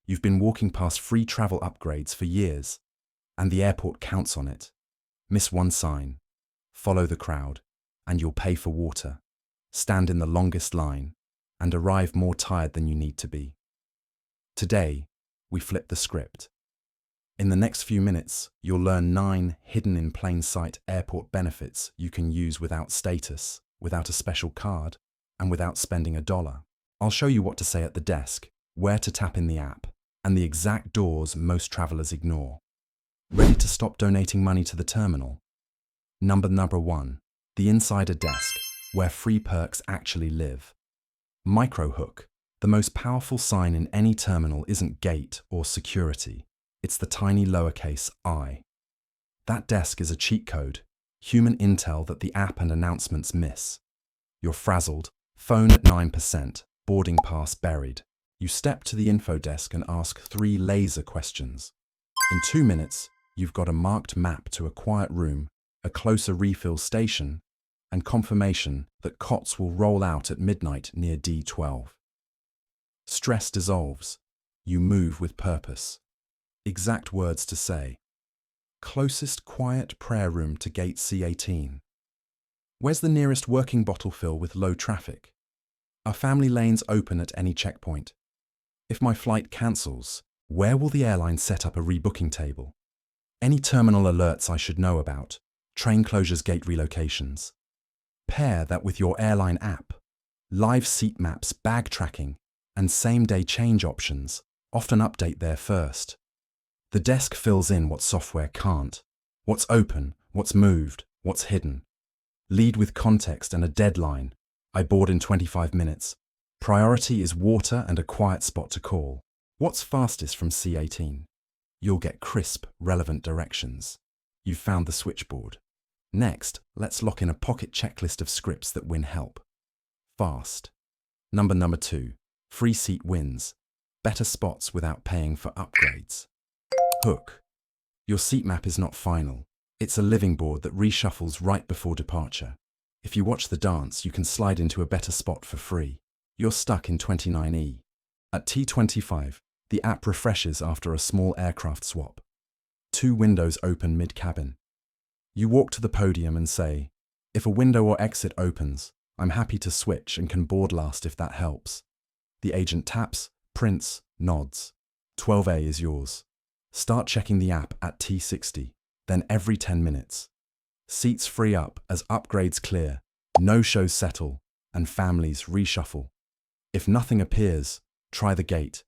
You've been walking past free travel upgrades for years, and the airport counts on it. Miss one sign, follow the crowd, and you'll pay for water, stand in the longest line, and arrive more tired than you need to be. Today, we flip the script. In the next few minutes, you'll learn 9 hidden in plain sight airport benefits you can use without status, without a special card, and without spending $1. I'll show you what to say at the desk, where to tap in the app, and the exact doors most travelers ignore. Ready to stop donating money to the terminal? Number 1, the insider desk, where free perks actually live. Microhook, the most powerful sign in any terminal isn't gate or security. It's the tiny lowercase I. That desk is a cheat code, human intel that the app and announcements miss. You're frazzled, phone at 9%, boarding pass buried. You step to the info desk and ask 3 laser questions. In 2 minutes, you've got a marked map to a quiet room, a closer refill station, and confirmation that cots will roll out at midnight near D12. Stress dissolves. You move with purpose. Exact words to say. Closest quiet prayer room to gate C18. Where's the nearest working bottle fill with low traffic? Are family lanes open at any checkpoint? If my flight cancels, where will the airline set up a rebooking table? Any terminal alerts I should know about? Train closures, gate relocations. Pair that with your airline app. Live seat maps, bag tracking, and same-day change options often update there first. The desk fills in what software can't. What's open, what's moved, what's hidden. Lead with context and a deadline. I board in 25 minutes. Priority is water and a quiet spot to call. What's fastest from C18? You'll get crisp, relevant directions. You've found the switchboard. Next, let's lock in a pocket checklist of scripts that win help. Fast. Number 2. Free seat wins. Better spots without paying for upgrades. Hook. Your seat map is not final. It's a living board that reshuffles right before departure. If you watch the dance, you can slide into a better spot for free. You're stuck in 29E. At T25, the app refreshes after a small aircraft swap. 2 windows open mid-cabin. You walk to the podium and say, if a window or exit opens, I'm happy to switch and can board last if that helps. The agent taps, prints, nods. 12A is yours. Start checking the app at T60, then every 10 minutes. Seats free up as upgrades clear, no-shows settle, and families reshuffle. If nothing appears, try the gate.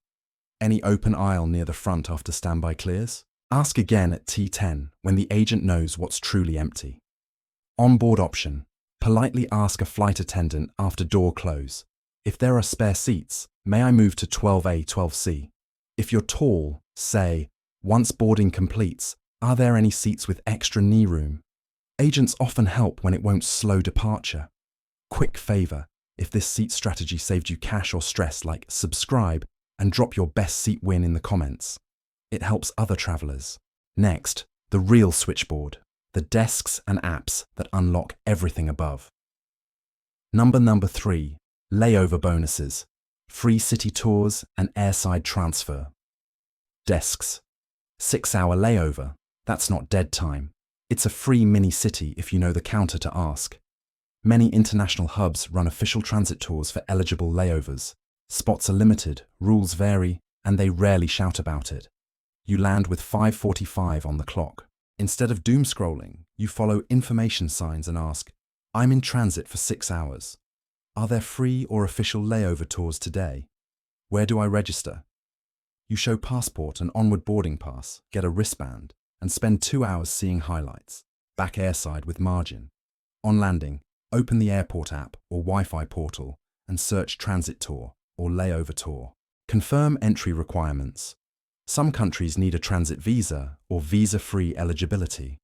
Any open aisle near the front after standby clears? Ask again at T10 when the agent knows what's truly empty. Onboard option. Politely ask a flight attendant after door close. If there are spare seats, may I move to 12A, 12C? If you're tall, say, once boarding completes, are there any seats with extra knee room? Agents often help when it won't slow departure. Quick favor, if this seat strategy saved you cash or stress, like subscribe and drop your best seat win in the comments. It helps other travelers. Next, the real switchboard. The desks and apps that unlock everything above. Number 3, layover bonuses, free city tours and airside transfer. Desks. 6-hour layover, that's not dead time. It's a free mini city if you know the counter to ask. Many international hubs run official transit tours for eligible layovers. Spots are limited, rules vary, and they rarely shout about it. You land with 5:45 on the clock. Instead of doom scrolling, you follow information signs and ask, I'm in transit for 6 hours. Are there free or official layover tours today? Where do I register? You show passport and onward boarding pass, get a wristband, and spend 2 hours seeing highlights, back airside with margin. On landing, open the airport app or Wi-Fi portal and search transit tour or layover tour. Confirm entry requirements. Some countries need a transit visa or visa-free eligibility.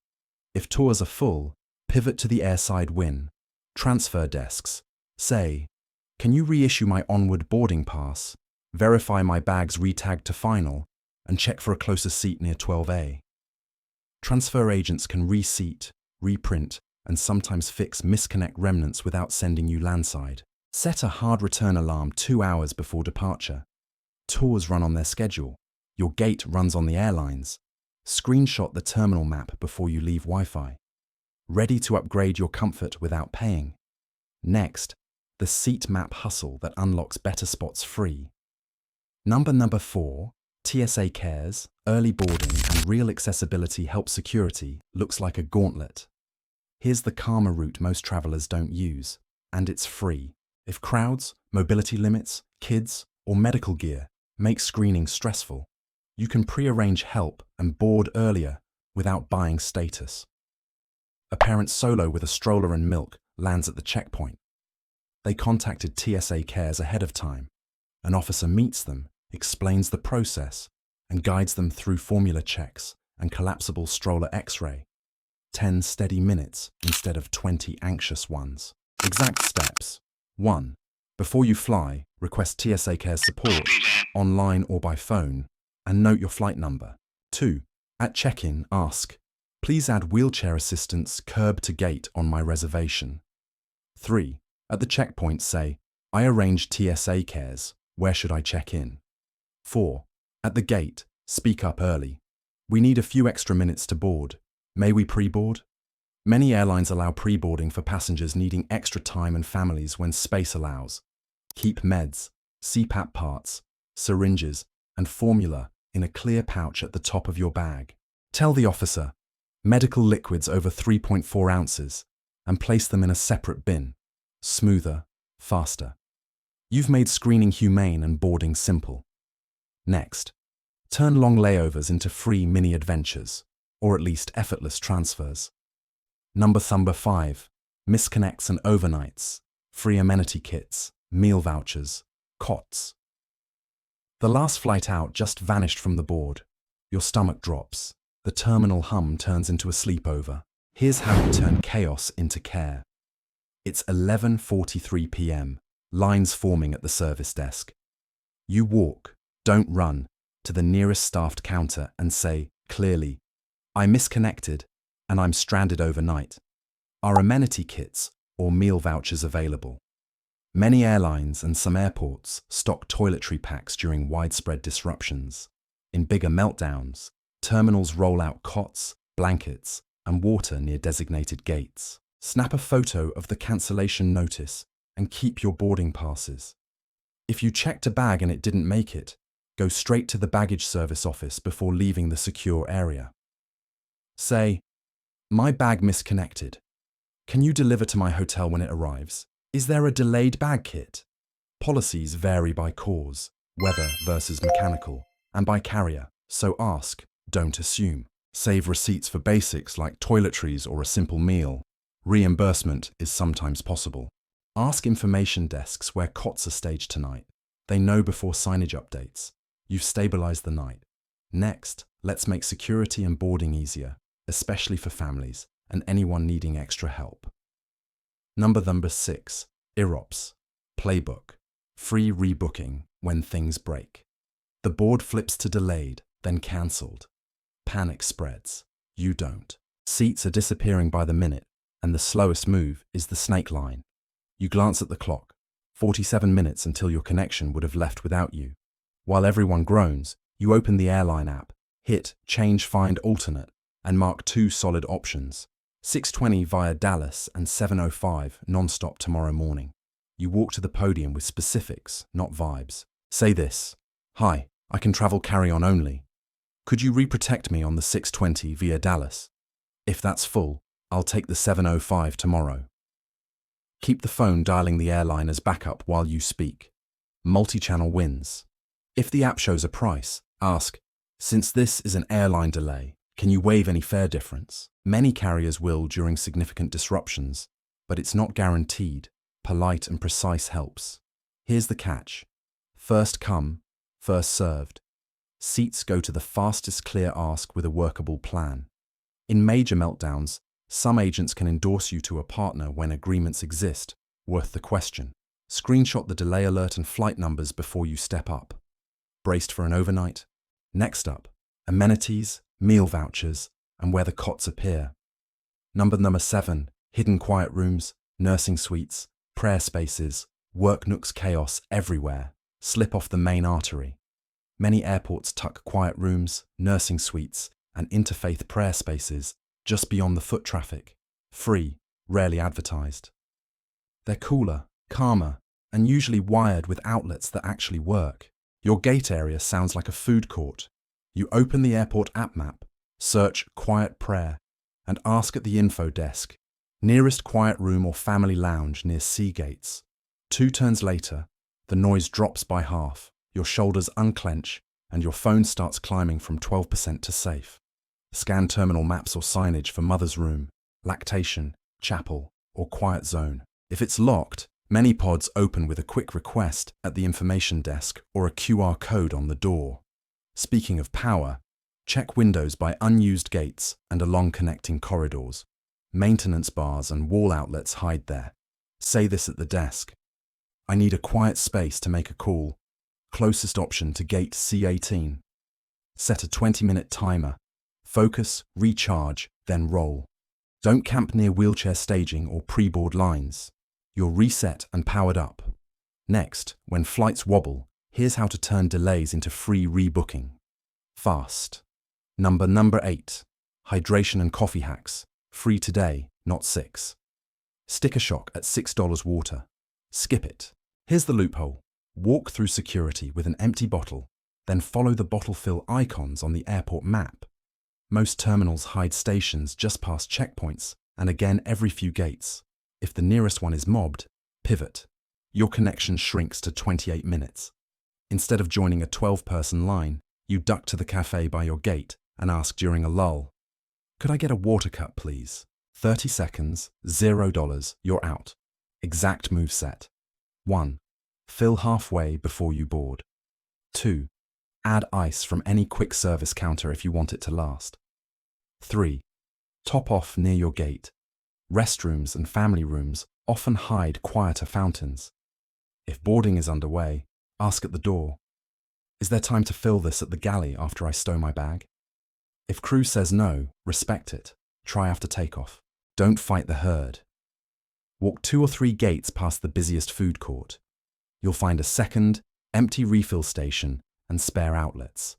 If tours are full, pivot to the airside win. Transfer desks. Say, can you reissue my onward boarding pass, verify my bags retagged to final, and check for a closer seat near 12A. Transfer agents can reseat, reprint, and sometimes fix misconnect remnants without sending you landside. Set a hard return alarm 2 hours before departure. Tours run on their schedule. Your gate runs on the airlines. Screenshot the terminal map before you leave Wi-Fi. Ready to upgrade your comfort without paying. Next, the seat map hustle that unlocks better spots free. Number 4, TSA Cares, early boarding and real accessibility help security looks like a gauntlet. Here's the calmer route most travelers don't use, and it's free. If crowds, mobility limits, kids, or medical gear make screening stressful, you can pre-arrange help and board earlier without buying status. A parent solo with a stroller and milk lands at the checkpoint. They contacted TSA Cares ahead of time. An officer meets them, explains the process, and guides them through formula checks and collapsible stroller X-ray. 10 steady minutes instead of 20 anxious ones. Exact steps. 1. Before you fly, request TSA Cares support, online or by phone, and note your flight number. 2. At check-in, ask, "Please add wheelchair assistance curb to gate on my reservation." 3. At the checkpoint, say, "I arranged TSA Cares. Where should I check in?" 4. At the gate, speak up early. "We need a few extra minutes to board. May we pre-board?" Many airlines allow pre-boarding for passengers needing extra time and families when space allows. Keep meds, CPAP parts, syringes, and formula in a clear pouch at the top of your bag. Tell the officer, "Medical liquids over 3.4 ounces, and place them in a separate bin." Smoother, faster. You've made screening humane and boarding simple. Next, turn long layovers into free mini adventures, or at least effortless transfers. Number 5, misconnects and overnights, free amenity kits, meal vouchers, cots. The last flight out just vanished from the board. Your stomach drops. The terminal hum turns into a sleepover. Here's how you turn chaos into care. It's 11:43 p.m., lines forming at the service desk. You walk, don't run, to the nearest staffed counter and say, clearly, "I misconnected, and I'm stranded overnight. Are amenity kits or meal vouchers available?" Many airlines and some airports stock toiletry packs during widespread disruptions. In bigger meltdowns, terminals roll out cots, blankets, and water near designated gates. Snap a photo of the cancellation notice and keep your boarding passes. If you checked a bag and it didn't make it, go straight to the baggage service office before leaving the secure area. Say, "My bag misconnected. Can you deliver to my hotel when it arrives? Is there a delayed bag kit?" Policies vary by cause, weather versus mechanical, and by carrier, so ask, don't assume. Save receipts for basics like toiletries or a simple meal. Reimbursement is sometimes possible. Ask information desks where cots are staged tonight. They know before signage updates. You've stabilized the night. Next, let's make security and boarding easier, especially for families and anyone needing extra help. Number 6, IROPS, Playbook, free rebooking when things break. The board flips to delayed, then cancelled. Panic spreads. You don't. Seats are disappearing by the minute, and the slowest move is the snake line. You glance at the clock, 47 minutes until your connection would have left without you. While everyone groans, you open the airline app, hit Change Find Alternate, and mark 2 solid options, 6:20 via Dallas and 7:05 non-stop tomorrow morning. You walk to the podium with specifics, not vibes. Say this, "Hi, I can travel carry-on only. Could you reprotect me on the 6:20 via Dallas? If that's full, I'll take the 7:05 tomorrow." Keep the phone dialing the airline as backup while you speak. Multi-channel wins. If the app shows a price, ask, "Since this is an airline delay, can you waive any fare difference?" Many carriers will during significant disruptions, but it's not guaranteed. Polite and precise helps. Here's the catch. First come, first served. Seats go to the fastest clear ask with a workable plan. In major meltdowns, some agents can endorse you to a partner when agreements exist, worth the question. Screenshot the delay alert and flight numbers before you step up. Braced for an overnight? Next up, amenities, meal vouchers, and where the cots appear. Number 7, hidden quiet rooms, nursing suites, prayer spaces, work nooks, chaos everywhere. Slip off the main artery. Many airports tuck quiet rooms, nursing suites, and interfaith prayer spaces just beyond the foot traffic. Free, rarely advertised. They're cooler, calmer, and usually wired with outlets that actually work. Your gate area sounds like a food court. You open the airport app map, search Quiet Prayer, and ask at the info desk, nearest quiet room or family lounge near C gates. 2 turns later, the noise drops by half, your shoulders unclench, and your phone starts climbing from 12% to safe. Scan terminal maps or signage for mother's room, lactation, chapel, or quiet zone. If it's locked, many pods open with a quick request at the information desk or a QR code on the door. Speaking of power, check windows by unused gates and along connecting corridors. Maintenance bars and wall outlets hide there. Say this at the desk. I need a quiet space to make a call. Closest option to gate C18. Set a 20-minute timer. Focus, recharge, then roll. Don't camp near wheelchair staging or pre-board lines. You're reset and powered up. Next, when flights wobble, here's how to turn delays into free rebooking. Fast. Number 8. Hydration and coffee hacks. Free today, not 6. Sticker shock at $6 water. Skip it. Here's the loophole. Walk through security with an empty bottle, then follow the bottle fill icons on the airport map. Most terminals hide stations just past checkpoints and again every few gates. If the nearest one is mobbed, pivot. Your connection shrinks to 28 minutes. Instead of joining a 12-person line, you duck to the cafe by your gate and ask during a lull, "Could I get a water cup, please?" 30 seconds, $0, you're out. Exact move set. 1. Fill halfway before you board. 2. Add ice from any quick service counter if you want it to last. 3. Top off near your gate. Restrooms and family rooms often hide quieter fountains. If boarding is underway, ask at the door, "Is there time to fill this at the galley after I stow my bag?" If crew says no, respect it. Try after takeoff. Don't fight the herd. Walk 2 or 3 gates past the busiest food court. You'll find a second, empty refill station and spare outlets.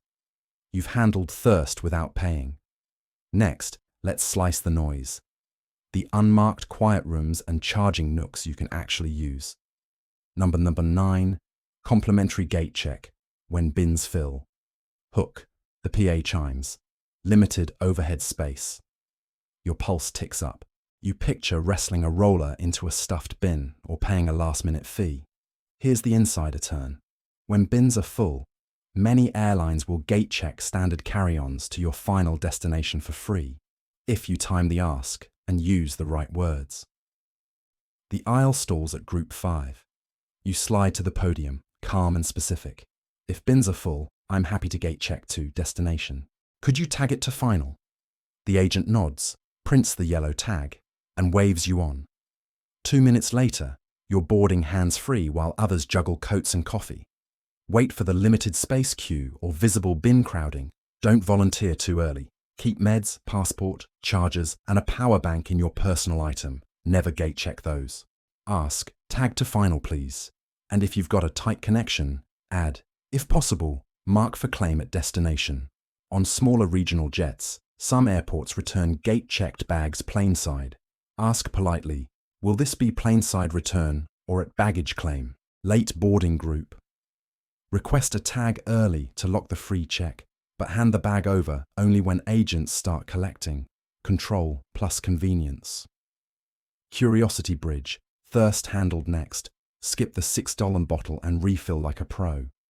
You've handled thirst without paying. Next, let's slice the noise. The unmarked quiet rooms and charging nooks you can actually use. Number 9, complimentary gate check when bins fill. Hook, the PA chimes. Limited overhead space. Your pulse ticks up. You picture wrestling a roller into a stuffed bin or paying a last-minute fee. Here's the insider turn. When bins are full, many airlines will gate check standard carry-ons to your final destination for free, if you time the ask and use the right words. The aisle stalls at Group 5. You slide to the podium, calm and specific. If bins are full, I'm happy to gate check to destination. Could you tag it to final? The agent nods, prints the yellow tag, and waves you on. 2 minutes later, you're boarding hands-free while others juggle coats and coffee. Wait for the limited space queue or visible bin crowding. Don't volunteer too early. Keep meds, passport, chargers, and a power bank in your personal item. Never gate check those. Ask, "Tag to final, please." And if you've got a tight connection, add, if possible, mark for claim at destination. On smaller regional jets, some airports return gate-checked bags plainside. Ask politely, "Will this be plainside return or at baggage claim?" Late boarding group. Request a tag early to lock the free check, but hand the bag over only when agents start collecting. Control plus convenience. Curiosity bridge. Thirst handled next. Skip the $6 bottle and refill like a pro.